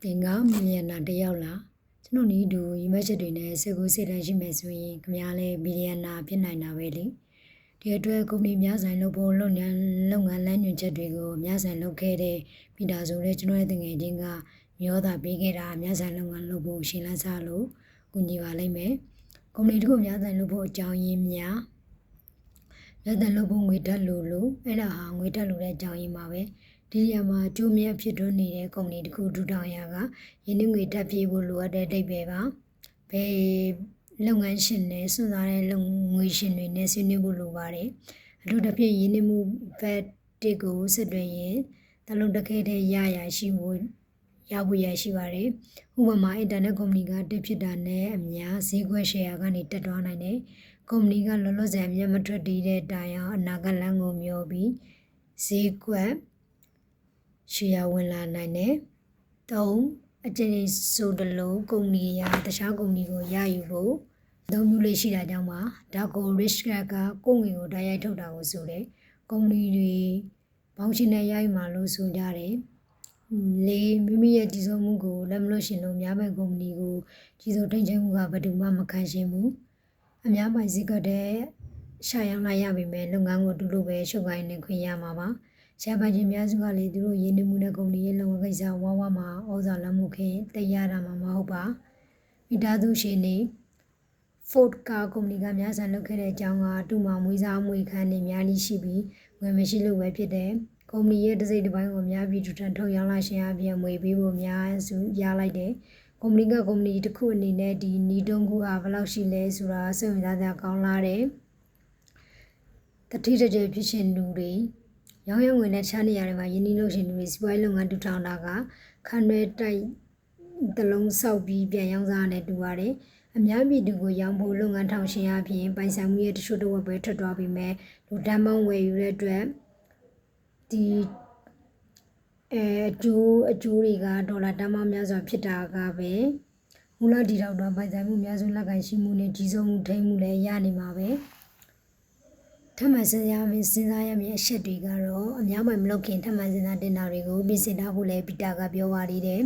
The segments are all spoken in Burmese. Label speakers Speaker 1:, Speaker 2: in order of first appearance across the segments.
Speaker 1: တင်ကားမီလီယံနာတယောက်လားကျွန်တော်နီးတူရီမက်ချက်တွေနဲ့စေကူစေတန်းရှိမယ်ဆိုရင်ခင်ဗျားလည်းမီလီယံနာဖြစ်နိုင်တာပဲလေဒီအတွက်ကုမ္ပဏီများဆိုင်လုပ်ဖို့လုပ်ငန်းလမ်းညွှန်ချက်တွေကိုများဆိုင်လုပ်ခဲ့တဲ့ပြည်သာဆိုတဲ့ကျွန်တော်ရဲ့တငယ်ချင်းကမျောတာပေးခဲ့တာများဆိုင်လုပ်ငန်းလုပ်ဖို့ရှင်လန်းစားလို့ကူညီပါလိမ့်မယ်ကုမ္ပဏီတို့များဆိုင်လုပ်ဖို့အကြောင်းရင်းများလက်တန်လုပ်ဖို့ငွေတက်လို့အဲ့ဒါဟာငွေတက်လို့တဲ့အကြောင်းရင်းပါပဲဒီနေရာမှာကျိုးမြတ်ဖြစ်ထွန်းနေတဲ့ကုမ္ပဏီတစ်ခုထူထောင်ရာကယင်းနှငွေတက်ပြေးဖို့လိုအပ်တဲ့အိဗယ်ပါဘယ်လုပ်ငန်းရှင်နဲ့စွန့်စားတဲ့ငွေရှင်တွေနဲ့ဆွေးနွေးဖို့လိုပါတယ်အထူးသဖြင့်ယင်းနှမှုဘက်တစ်ကိုစစ်တွင်ရင်တလုံးတစ်ခဲတဲ့ရရှိဖို့ရရှိပါတယ်ဥပမာအင်တာနက်ကုမ္ပဏီကတက်ဖြစ်တာနဲ့အများဈေးကွက်ရှယ်ယာကနေတက်သွားနိုင်တယ်ကုမ္ပဏီကလောလောဆယ်အမြတ်မထွက်တည်တဲ့တိုင်အောင်အနာဂတ်လမ်းကိုမျှော်ပြီးဈေးကွက်ရှယ်ယာဝင်လာနိုင်တယ်၃အကျဉ်းဆိုတလို့ကုမ္ပဏီရာတခြားကုမ္ပဏီကိုရယူဖို့အသုံးပြုလေးရှိတာကြောင့်ပါဒါကို risk ကကိုငွေကိုတိုက်ရိုက်ထုတ်တာကိုဆိုတယ်ကုမ္ပဏီတွေဘောင်းရှင်နဲ့ရယူမှာလို့ဆိုကြတယ်လေးမိမိရဲ့ကြီးစိုးမှုကိုလက်မလွတ်ရှင်လို့များမဲ့ကုမ္ပဏီကိုကြီးစိုးထိန်းချုပ်မှုကဘယ်သူမှမခံရှင်ဘူးအများပိုင်စည်းကတဲ့ရှာရောက်လာရပေမဲ့လုပ်ငန်းကိုတူလို့ပဲရှုပ်ကိုင်းနေခွင့်ရမှာပါရှားပိုင်ခြင်းများစုကလည်းသူတို့ရင်းနှီးမှုနဲ့ကုမ္ပဏီရဲ့လုပ်ငန်းကိစ္စဝါးမှာဩဇာလွှမ်းမိုးခင်တရားတာမှာမဟုတ်ပါမိသားစုရှင်နေ Ford ကားကုမ္ပဏီကများစွာလုပ်ခဲ့တဲ့အကြောင်းကသူ့မှာမွေးစားမွေးခန်းနေများကြီးရှိပြီးငွေမရှိလို့ပဲဖြစ်တယ်ကုမ္ပဏီရဲ့တစ်စိတ်တစ်ပိုင်းကိုများပြီးထူထန်ထုတ်ရောင်းလာရှင်အပြင်ငွေပေးဖို့များစုရလိုက်တယ်ကုမ္ပဏီတစ်ခုအနေနဲ့ဒီနီးတုံးခုဟာဘယ်လောက်ရှိလဲဆိုတာစိတ်ဝင်စားစရာကောင်းလာတယ်တတိတကြဖြစ်ရှင်လူတွေရောင်းရငွေနဲ့တခြားနေရာတွေမှာယင်းနှီးလို့ရှင်လူတွေစီးပွားရေးလုပ်ငန်းထူထောင်တာကခန့်ရွဲတိုက်တလုံးဆောက်ပြီးပြန်ရောင်းစားနဲ့တူပါတယ်အများပြည်သူကိုရောင်းဖို့လုပ်ငန်းထောင်ရှင်အပြင်ပိုင်ဆိုင်မှုရဲ့တချို့တစ်ဝက်ပဲထွက်သွားပြီးမဲ့လူတန်းမောင်းဝယ်ယူတဲ့အတွက်ဒီအကျိုးတွေကဒေါ်လာတန်းမောင်းများစွာဖြစ်တာကပဲမူလဒီတော့ပိုင်ဆိုင်မှုများစုလက်ခံရှိမှုနဲ့ကြီးစိုးမှုထိန်းမှုလည်းရနေမှာပဲထပ်မံစဉ်းစားရမယ့်အချက်တွေကတော့အများပိုင်းမလုပ်ခင်ထပ်မံစဉ်းစားတင်တာတွေကိုပြင်ဆင်ထားဖို့လည်းပီတာကပြောပါသေးတယ်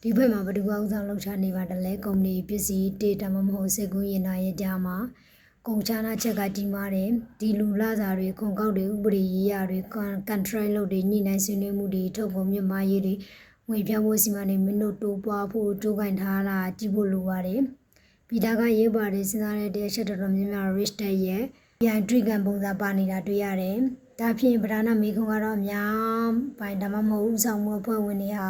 Speaker 1: ဒီဘက်မှာဘယ်သူကဥဆောင်လှုပ်ရှားနေပါတယ်လဲကုမ္ပဏီပစ္စည်းဒေတာမဟုတ်စေကူရင်နာရဲ့ကြားမှာကုန်ချနာချက်ကကြီးမားတယ်ဒီလူလာစာတွေခွန်ကောက်တွေဥပဒေရေးရာတွေကန်ထရိုက်လုပ်တွေညှိနှိုင်းဆွေးနွေးမှုတွေထုတ်ကုန်မြင့်မားရေးတွေငွေပြောင်းဖို့စီမံနေမင်းတို့တိုးပွားဖို့တိုးကင်ထားတာကြည့်ဖို့လိုပါတယ်ပီတာကရေးပါတယ်စဉ်းစားတဲ့တဲ့အချက်တော်တော်များများ rich တဲ့ရဲ့ပြန် trigger ပုံစံပါနေတာတွေ့ရတယ်ဒါဖြင့်ပဓာနာမေခွန်ကတော့အများပိုင်းဒါမှမဟုတ်ဥဆောင်မှုအဖွဲ့ဝင်တွေဟာ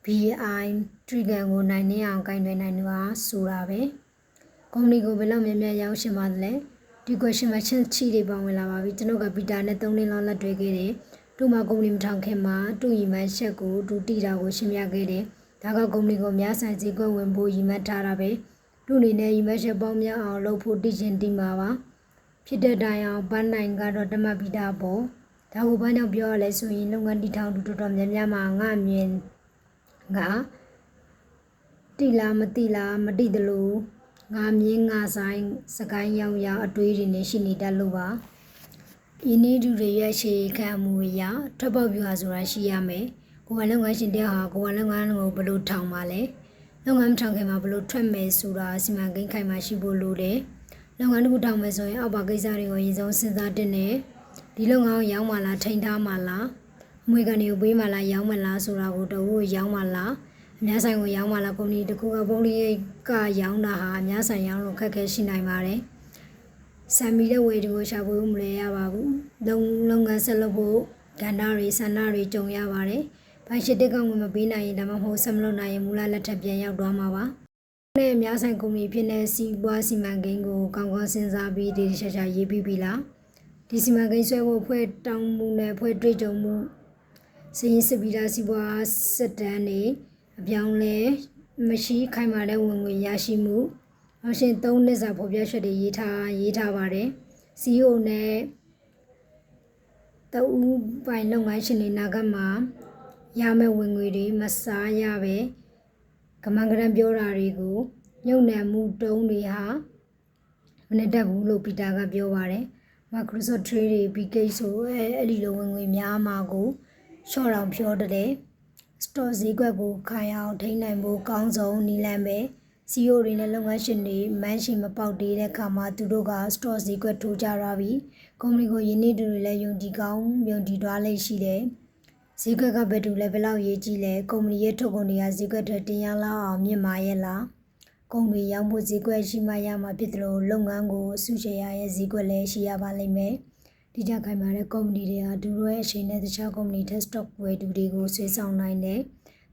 Speaker 1: BI trigger ကိုနိုင်နေအောင်ကင်တွယ်နိုင်လို့ဆိုတာပဲကုမ္ပဏီကိုဘယ်လောက်များများရောင်းရှင်ပါသလဲဒီ question မှာချင်းချီတွေပါဝင်လာပါပြီကျွန်တော်ကပီတာနဲ့3နှစ်လောက်လက်တွေ့ခဲ့တယ်သူ့မှာကုမ္ပဏီမထောင်ခင်မှာသူ့ရီမန်ချက်ကိုသူတီတာကိုရှင်းပြခဲ့တယ်ဒါကကုမ္ပဏီကိုများဆိုင်စီကွက်ဝင်ဖို့ရီမတ်ထားတာပဲသူ့အနေနဲ့ရီမတ်ချက်ပေါင်းများအောင်လုပ်ဖို့တည်ခြင်းတည်မှာပါဖြစ်တဲ့တိုင်အောင်ပန်းနိုင်ကတော့တမတ်ပီတာပေါ့ဒါကိုဘာကြောင့်ပြောရလဲဆိုရင်လုပ်ငန်းတည်ထောင်သူတော်တော်များများမှာငါမြင်ငါတိလားမတိလားမတိတလို့ငါမြင်းငါဆိုင်စကိုင်းရောင်အတွေးတွေနဲ့ရှိနေတတ်လို့ပါယင်းဤသူတွေရဲ့ရှေ့ခံမှုအရာထွက်ပေါက်ပြူဟာဆိုတာရှိရမယ်ကိုယ်ကလုပ်ငန်းရှင်တယောက်ဟာကိုယ်ကလုပ်ငန်းကိုဘယ်လိုထောင်ပါလဲလုပ်ငန်းထောင်ခင်မှာဘယ်လိုထွက်မယ်ဆိုတာစီမံကိန်းခိုင်မာရှိဖို့လိုတယ်လုပ်ငန်းတစ်ခုထောင်မယ်ဆိုရင်အောက်ပါကိစ္စတွေကိုအရင်ဆုံးစဉ်းစားတင်တယ်ဒီလုပ်ငန်းကိုရောင်းမှလားထိန်းထားမှလားအမွေကနေကိုပေးမှလားရောင်းမှလားဆိုတာကိုတော့ရောင်းမှလားအများဆိုင်ကိုရောင်းမှလားကုမ္ပဏီတစ်ခုကပုံလေးကရောင်းတာဟာအများဆိုင်ရောင်းလို့ခက်ခဲရှိနိုင်ပါတယ်စံမီတဲ့ဝေဒီကိုရှာဖွေဖို့မလဲရပါဘူးလုပ်ငန်းဆက်လုပ်ဖို့ကဏ္ဍတွေဆန္ဒတွေကြုံရပါတယ်ဘိုင်ရှိတစ်ကောင်မပေးနိုင်ရင်ဒါမှမဟုတ်ဆက်မလုပ်နိုင်ရင်မူလလက်ထပ်ပြန်ရောက်သွားမှာပါနဲ့အများဆိုင်ကုမ္ပဏီဖြစ်တဲ့စီးပွားစီမံကိန်းကိုကောင်းကောင်းစဉ်းစားပြီးတည်တည်ချာရေးပြီးပြီလားဒီစီမံကိန်းဆွဲဖို့ဖွဲ့တောင်းမှုနဲ့ဖွဲ့တွေ့ကြုံမှုစီရင်စစ်ပြီးသားစီးပွားစစ်တမ်းတွေအပြောင်းလဲမရှိခိုင်မာတဲ့ဝင်ငွေရရှိမှုအရှင်3နှစ်စာဖော်ပြချက်တွေရေးထားပါတယ် CEO နဲ့တဦးပိုင်လုပ်ငန်းရှင်တွေနာကမှာရမယ့်ဝင်ငွေတွေမစားရပဲကမန်ကရန်ပြောတာတွေကိုညှုံနှံမှုတုံးတွေဟာမနဲ့တက်ဘူးလို့ပီတာကပြောပါတယ် Microsoft Trade တွေ BK ဆိုအဲ့ဒီလိုဝင်ငွေများမှာကိုရှော့တောင်ပြောတယ် store ဈေးကွက်ကိုခိုင်အောင်ထိန်းနိုင်ဖို့ကောင်းဆုံးနည်းလမ်းပဲ CEO တွေနဲ့လုပ်ငန်းရှင်တွေမန်းရှင်မပေါက်သေးတဲ့အခါမှာသူတို့က store ဈေးကွက်ထိုးကြရပြီးကုမ္ပဏီကိုယင်းနှိတူတွေလည်းယုံကြည်ကောင်းယုံကြည်သွားလိမ့်ရှိတယ်ဈေးကွက်ကဘယ်သူလဲဘယ်လောက်ရေးကြည့်လဲကုမ္ပဏီရဲ့ထုတ်ကုန်တွေကဈေးကွက်ထက်တင်ရလောက်အောင်မြင့်မာရဲ့လားကုန်တွေရောင်းဖို့ဈေးကွက်ရှိမှရမှာဖြစ်တယ်လို့လုပ်ငန်းကိုစုရှယ်ရရဲ့ဈေးကွက်လည်းရှိရပါလိမ့်မယ်ဒီကြခိုင်မာတဲ့ကုမ္ပဏီတွေဟာသူတို့ရဲ့အချိန်နဲ့တခြားကုမ္ပဏီထက် stock ဝယ်သူတွေကိုဆွေးဆောင်နိုင်တယ်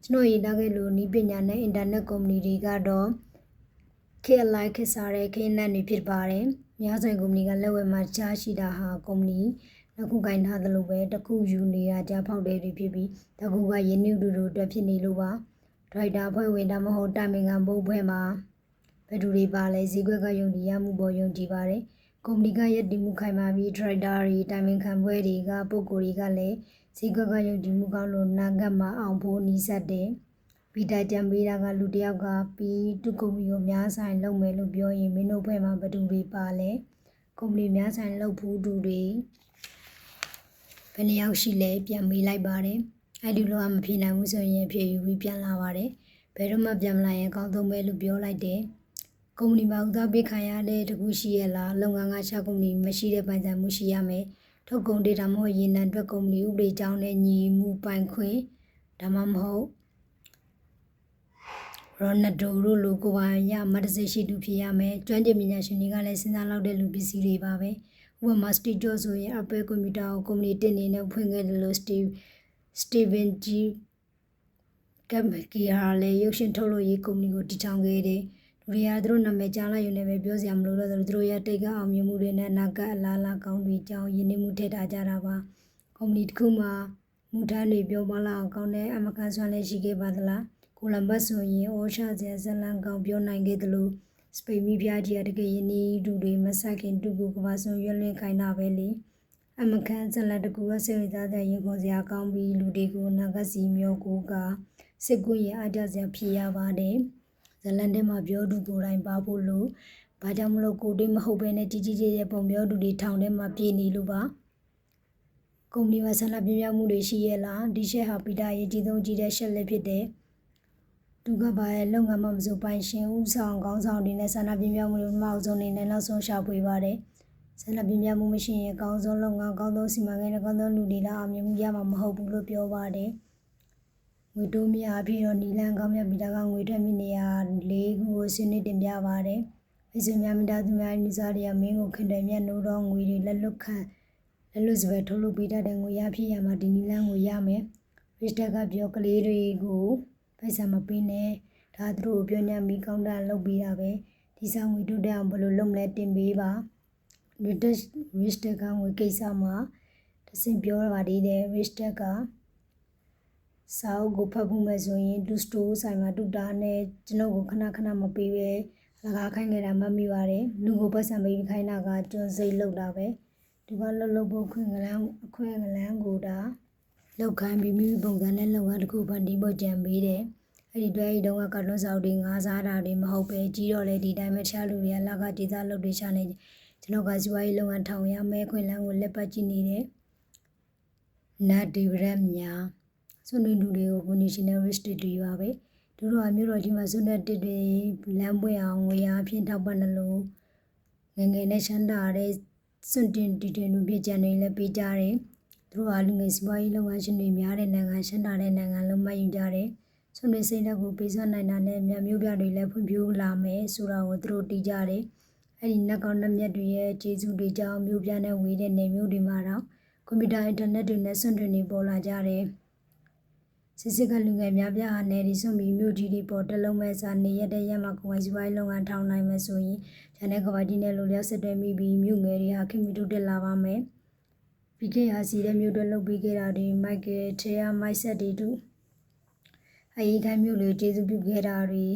Speaker 1: ကျွန်တော်ရေးထားခဲ့လို့နည်းပညာနဲ့အင်တာနက်ကုမ္ပဏီတွေကတော့ခေတ်အလိုက်ခေတ်စားတဲ့ခေတ်နဲ့နေဖြစ်ပါတယ်များစွာကုမ္ပဏီကလက်ဝယ်မှာကြားရှိတာဟာကုမ္ပဏီတစ်ခုကင်ထားသလိုပဲတစ်ခုယူနေတာကြားဖောက်တယ်တွေဖြစ်ပြီးတစ်ခုကရင်းနှီးသူတို့အတွက်ဖြစ်နေလို့ပါဒရိုက်တာဖွဲ့ဝင်ဒါမှမဟုတ်တိုင်ပင်ခံဘုတ်ဖွဲ့မှာဘယ်သူတွေပါလဲဈေးကွက်ကယုံကြည်ရမှုပေါ်ယုံကြည်ပါတယ်ကုမ္ပဏီကရည်တည်မှုခိုင်မာပြီးဒရိုက်တာတွေတိုင်ပင်ခံဘွဲတွေကပုဂ္ဂိုလ်တွေကလည်းဈေးကွက်ကယုံကြည်မှုကောင်းလို့နာဂတ်မှာအောင်ဖို့နီးစပ်တယ်ဗီတာကြံပေးတာကလူတစ်ယောက်ကပြီးသူ့ကုမ္ပဏီကိုများဆိုင်လုပ်မယ်လို့ပြောရင်မင်းတို့ဘွဲမှာဘယ်သူတွေပါလဲကုမ္ပဏီများဆိုင်လုပ်ဖို့သူတွေဘယ်နှယောက်ရှိလဲပြန်မေးလိုက်ပါတယ်အဲ့ဒီလိုမဖြေနိုင်ဘူးဆိုရင်ဖြေယူပြီးပြန်လာပါတယ်ဘယ်တော့မှပြန်မလာရင်အကောင်းဆုံးပဲလို့ပြောလိုက်တယ်ကုမ္ပဏီမှာဥစားပေးခံရတဲ့တခုရှိရလားလုပ်ငန်းကရှာကုမ္ပဏီမရှိတဲ့ပိုင်ဆိုင်မှုရှိရမယ်ထုတ်ကုန်ဒေတာမဟုတ်ရေနံအတွက်ကုမ္ပဏီဥပဒေကြောင်းနဲ့ညီမှုပိုင်ခွင့်ဒါမှမဟုတ်ရိုနက်ဒိုတို့လိုကိုပိုင်ရမတ်တစေရှိသူဖြစ်ရမယ်ကျွမ်းကျင်ပညာရှင်တွေကလည်းစဉ်းစားလောက်တဲ့လူပစ္စည်းတွေပါပဲဥပမာစတီဂျော့ဆိုရင် Apple ကွန်ပျူတာကိုကုမ္ပဏီတင်နေနဲ့ဖွင့်ခဲ့တယ်လို့စတီဗင်ဂျီကမ်ကီဟာလည်းရုပ်ရှင်ထုတ်လို့ရေးကုမ္ပဏီကိုတည်ထောင်ခဲ့တယ်လူတွေကသူတို့နာမည်ကြားလိုက်ရုံနဲ့ပဲပြောစရာမလိုတော့သူတို့ရဲ့တိတ်ကအောင်မြင်မှုတွေနဲ့အနာဂတ်အလားအလာကောင်းတွေကြောင်းရင်းနှီးမှုထည့်ထားကြတာပါကုမ္ပဏီတစ်ခုမှာမူထမ်းတွေပြောမလာအောင်ကောင်းတဲ့အမကန်ဆွမ်းလည်းရှိခဲ့ပါသလားကိုလံဘတ်ဆိုရင်အော်ရှာစရာဇလန်ကောင်ပြောနိုင်ခဲ့တယ်လို့စပိန်မိဖျားကြီးကတကယ်ရင်းနှီးသူတွေမဆက်ခင်သူ့ကိုကဘာဆုံးရွက်လွှင့်ခိုင်းတာပဲလေအမကန်ဇလန်တကူကစိတ်ဝင်စားတဲ့ရင်ခုန်စရာကောင်းပြီးလူတွေကိုနာဂတ်စီမျိုးကိုကစစ်ကွင်းရအားကြစရာဖြစ်ရပါတယ်ဇလန်ထဲမှာပြောသူကိုယ်တိုင်ပါဖို့လို့ဘာကြောင့်မလို့ကိုတိမဟုတ်ဘဲနဲ့ကြီးကြီးကျယ်ကျယ်ပုံပြောသူတွေထောင်ထဲမှာပြေးနေလို့ပါကုမ္ပဏီမှာဆန္ဒပြပြမှုတွေရှိရဲ့လားဒီရှက်ဟာပီတာရေးကြီးဆုံးကြီးတဲ့ရှက်လက်ဖြစ်တယ်သူကဘာရဲ့လုပ်ငန်းမှမစိုးပိုင်ရှင်ဦးဆောင်ကောင်းဆောင်တွေနဲ့ဆန္ဒပြပြမှုတွေမအောင်ဆုံးနေနဲ့နောက်ဆုံးရှာဖွေပါတယ်ဆန္ဒပြပြမှုမရှိရင်အကောင်းဆုံးလုပ်ငန်းကောင်းဆုံးစီမံကိန်းနဲ့ကောင်းဆုံးလူတွေလာအောင်မြင်မှုရမှာမဟုတ်ဘူးလို့ပြောပါတယ်ငွေတိုးများအဖြစ်တော့နီလန်ကောင်းမြတ်ပီတာကငွေထွက်မိနေရ၄ခုကိုဆွေးနွေးတင်ပြပါတယ်မိတ်ဆွေများမိသားစုများလူစားတွေကမင်းကိုခင်တယ်မြတ်နိုးတော့ငွေတွေလက်လွတ်စပယ်ထုတ်လုပ်ပေးတတ်တဲ့ငွေရဖြစ်ရမှာဒီနီလန်ကိုရမယ်ရစ်တက်ကပြောကလေးတွေကိုပိုက်ဆံမပေးနဲ့ဒါသူတို့ပြောညံ့ပြီးကောင်းတာလုပ်ပေးတာပဲဒီဆောင်ငွေတိုးတက်အောင်ဘယ်လိုလုပ်မလဲတင်ပေးပါရစ်တက်ကငွေကိစ္စမှာတစင်ပြောပါသေးတယ်ရစ်တက်ကစာအုပ်ကိုဖတ်ဖို့မဲ့ဆိုရင်ဒူစတိုဆိုင်မှာတူတာနဲ့ကျွန်တော်ကိုခဏခဏမပေးပဲလကားခိုင်းခဲ့တာမှတ်မိပါတယ်လူကိုပတ်စံပေးခိုင်းတာကကျွန်းစိတ်လောက်တာပဲဒီကလှုပ်ဖို့ခွင့်ကလန်းကိုဒါလောက်ခိုင်းပြီးမိပုံစံနဲ့လုပ်ငန်းတစ်ခုဖန်တီးဖို့ကြံပေးတယ်အဲ့ဒီတွဲဤတုန်းကကာတွန်းစာအုပ်တွေငါးစားတာတွေမဟုတ်ပဲကြီးတော့လေဒီတိုင်းပဲတခြားလူတွေကလကဒေသလုပ်တွေချနေကျွန်တော်ကဇွာရေးလုပ်ငန်းထောင်ရမဲခွင့်လန်းကိုလက်ပတ်ကြည့်နေတယ်နတ်ဒီဗရက်များစွန့်တွင်သူတွေကိုကိုနေရှင်နယ်ရစ်တစ်တွေပါပဲသူတို့ကမြို့တော်ကြီးမှာစွန့်တဲ့တစ်တွေလမ်းပွင့်အောင်ငွေအားဖြင့်ထောက်ပံ့တယ်လို့ငယ်နဲ့ချမ်းသာတဲ့စွန့်တင်တီတင်လူပြကြံတွေလည်းပေးကြတယ်သူတို့ကလူငယ်စီးပွားရေးလုပ်ငန်းရှင်တွေများတဲ့နိုင်ငံချမ်းသာတဲ့နိုင်ငံလုံးမှတ်ယူကြတယ်စွန့်တွင်စိတ်ဓာတ်ကိုပေးစွမ်းနိုင်တာနဲ့မြို့ပြတွေလည်းဖွံ့ဖြိုးလာမယ်ဆိုတာကိုသူတို့တည်ကြတယ်အဲ့ဒီနက်ကောင်နက်မြတ်တွေရဲ့ကျေးဇူးတွေကြောင့်မြို့ပြနဲ့ဝေးတဲ့နေမြို့တွေမှာတော့ကွန်ပျူတာအင်တာနက်တွေနဲ့စွန့်တွင်တွေပေါ်လာကြတယ်စစ်ကလူငယ်များပြားနဲ့ဒီစွန်ပြီးမြို့ကြီးတွေပေါ်တလုံးမဲ့စာနေရတဲ့ရမှာကိုယ်ဝိုင်းစီးပွားရေးလုပ်ငန်းထောင်နိုင်မယ်ဆိုရင်ဂျန်တဲ့ကဘာကြီးနဲ့လိုလျောက်ဆက်တွဲမိပြီးမြို့ငယ်တွေဟာခင်မီတိုတက်လာပါမယ်ပြီးခဲ့ရစီတဲ့မြို့တွေလုပ်ပြီးခဲ့တာတွေမိုက်ကယ်ထေယာမိုက်ဆက်တွေတူအရေးခိုင်းမြို့လေးကျေးဇူးပြုခဲ့တာတွေ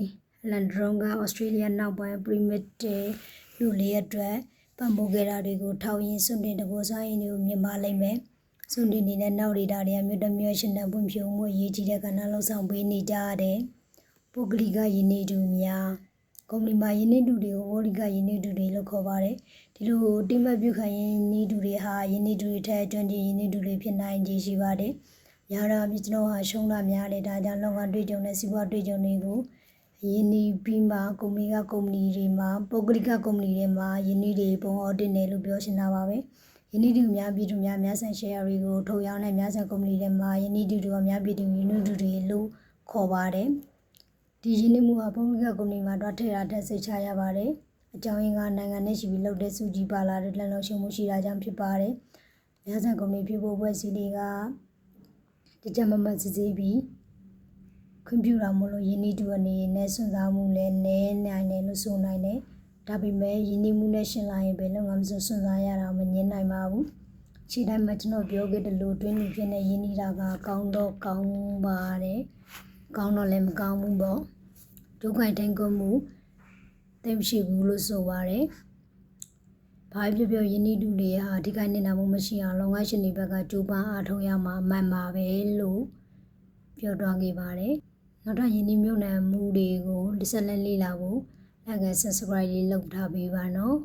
Speaker 1: လန်ဒရုံကဩစတြေးလျနောက်ပိုင်းပရီမစ်တေမြို့လေးအတွက်ပံ့ပိုးခဲ့တာတွေကိုထောက်ရင်စွန့်တင်တကိုးစားရင်တွေကိုမြင်ပါလိမ့်မယ်စွန့်တင်နေတဲ့နောက်ဒေတာတွေကမြို့တစ်မြို့ရှင်တဲ့ပွင့်ဖြိုးမှုအရေးကြီးတဲ့ကဏ္ဍလောက်ဆောင်ပေးနေကြရတယ်ပုဂ္ဂလိကယင်းနေသူများကုမ္ပဏီမှာယင်းနေသူတွေကိုပုဂ္ဂလိကယင်းနေသူတွေလို့ခေါ်ပါတယ်ဒီလိုတိမတ်ပြုခံယင်းနေသူတွေဟာယင်းနေသူတွေထက်ကျွမ်းကျင်ယင်းနေသူတွေဖြစ်နိုင်ခြေရှိပါတယ် ရာတာပြီးကျွန်တော်ဟာရှုံးတာများတယ်ဒါကြောင့်လောကတွေ့ကြုံတဲ့စီးပွားတွေ့ကြုံတွေကိုယင်းဒီပြီးမှကုမ္ပဏီတွေမှာပုဂ္ဂလိကကုမ္ပဏီတွေမှာယင်းဒီတွေပုံအော်တင်တယ်လို့ပြောချင်တာပါပဲယင်းဒီတွေများပြည်သူများများဆန် share တွေကိုထုတ်ရောင်းတဲ့များဆန်ကုမ္ပဏီတွေမှာယင်းဒီတွေကများပြည်သူယင်းဒီတွေလို့ခေါ်ပါတယ်ဒီယင်းဒီမှုဟာပုဂ္ဂလိကကုမ္ပဏီမှာတော့ထည့်ရတဲ့စိတ်ချရပါတယ်အကြောင်းရင်းကနိုင်ငံနဲ့ရှိပြီးလုပ်တဲ့စုကြည်ပါလာတဲ့လက်လုံးရှုံမှုရှိတာကြောင့်ဖြစ်ပါတယ်များဆန်ကုမ္ပဏီဖြစ်ဖို့ဖွဲ့စည်းတွေကကြကြမမစစ်စစ်ပြီးခွင့်ပြုတာမလို့ယင်းဒီတူအနေနဲ့စွန့်စားမှုလည်းနည်းနိုင်တယ်လို့ဆိုနိုင်တယ်ဒါပေမဲ့ယင်းဒီမှုနဲ့ရှင်းလာရင်ဘယ်လုံးကမစွန့်စားရတာမငြင်းနိုင်ပါဘူးခြေတိုင်းမှာကျွန်တော်ပြောခဲ့တယ်လို့တွင်းလူဖြစ်နေယင်းဒီတာကကောင်းတော့ကောင်းပါတယ်ကောင်းတော့လည်းမကောင်းဘူးပေါ့ဒုက္ခတိုင်းကုန်မှုသိမရှိဘူးလို့ဆိုပါတယ်ဘာဖြစ်ဖြစ်ယင်းဒီတူတွေဟာဒီကိနေနာမှုမရှိအောင်လုံငန်းရှင်တွေဘက်ကကြိုးပမ်းအားထုတ်ရမှာအမှန်ပါပဲလို့ပြောသွားခဲ့ပါတယ်နောက်ထပ်ယင်းဒီမြို့နယ်မှုတွေကိုဆက်လက်လေ့လာဖို့ like and subscribe လေးလုပ်ထားပေးပါနော်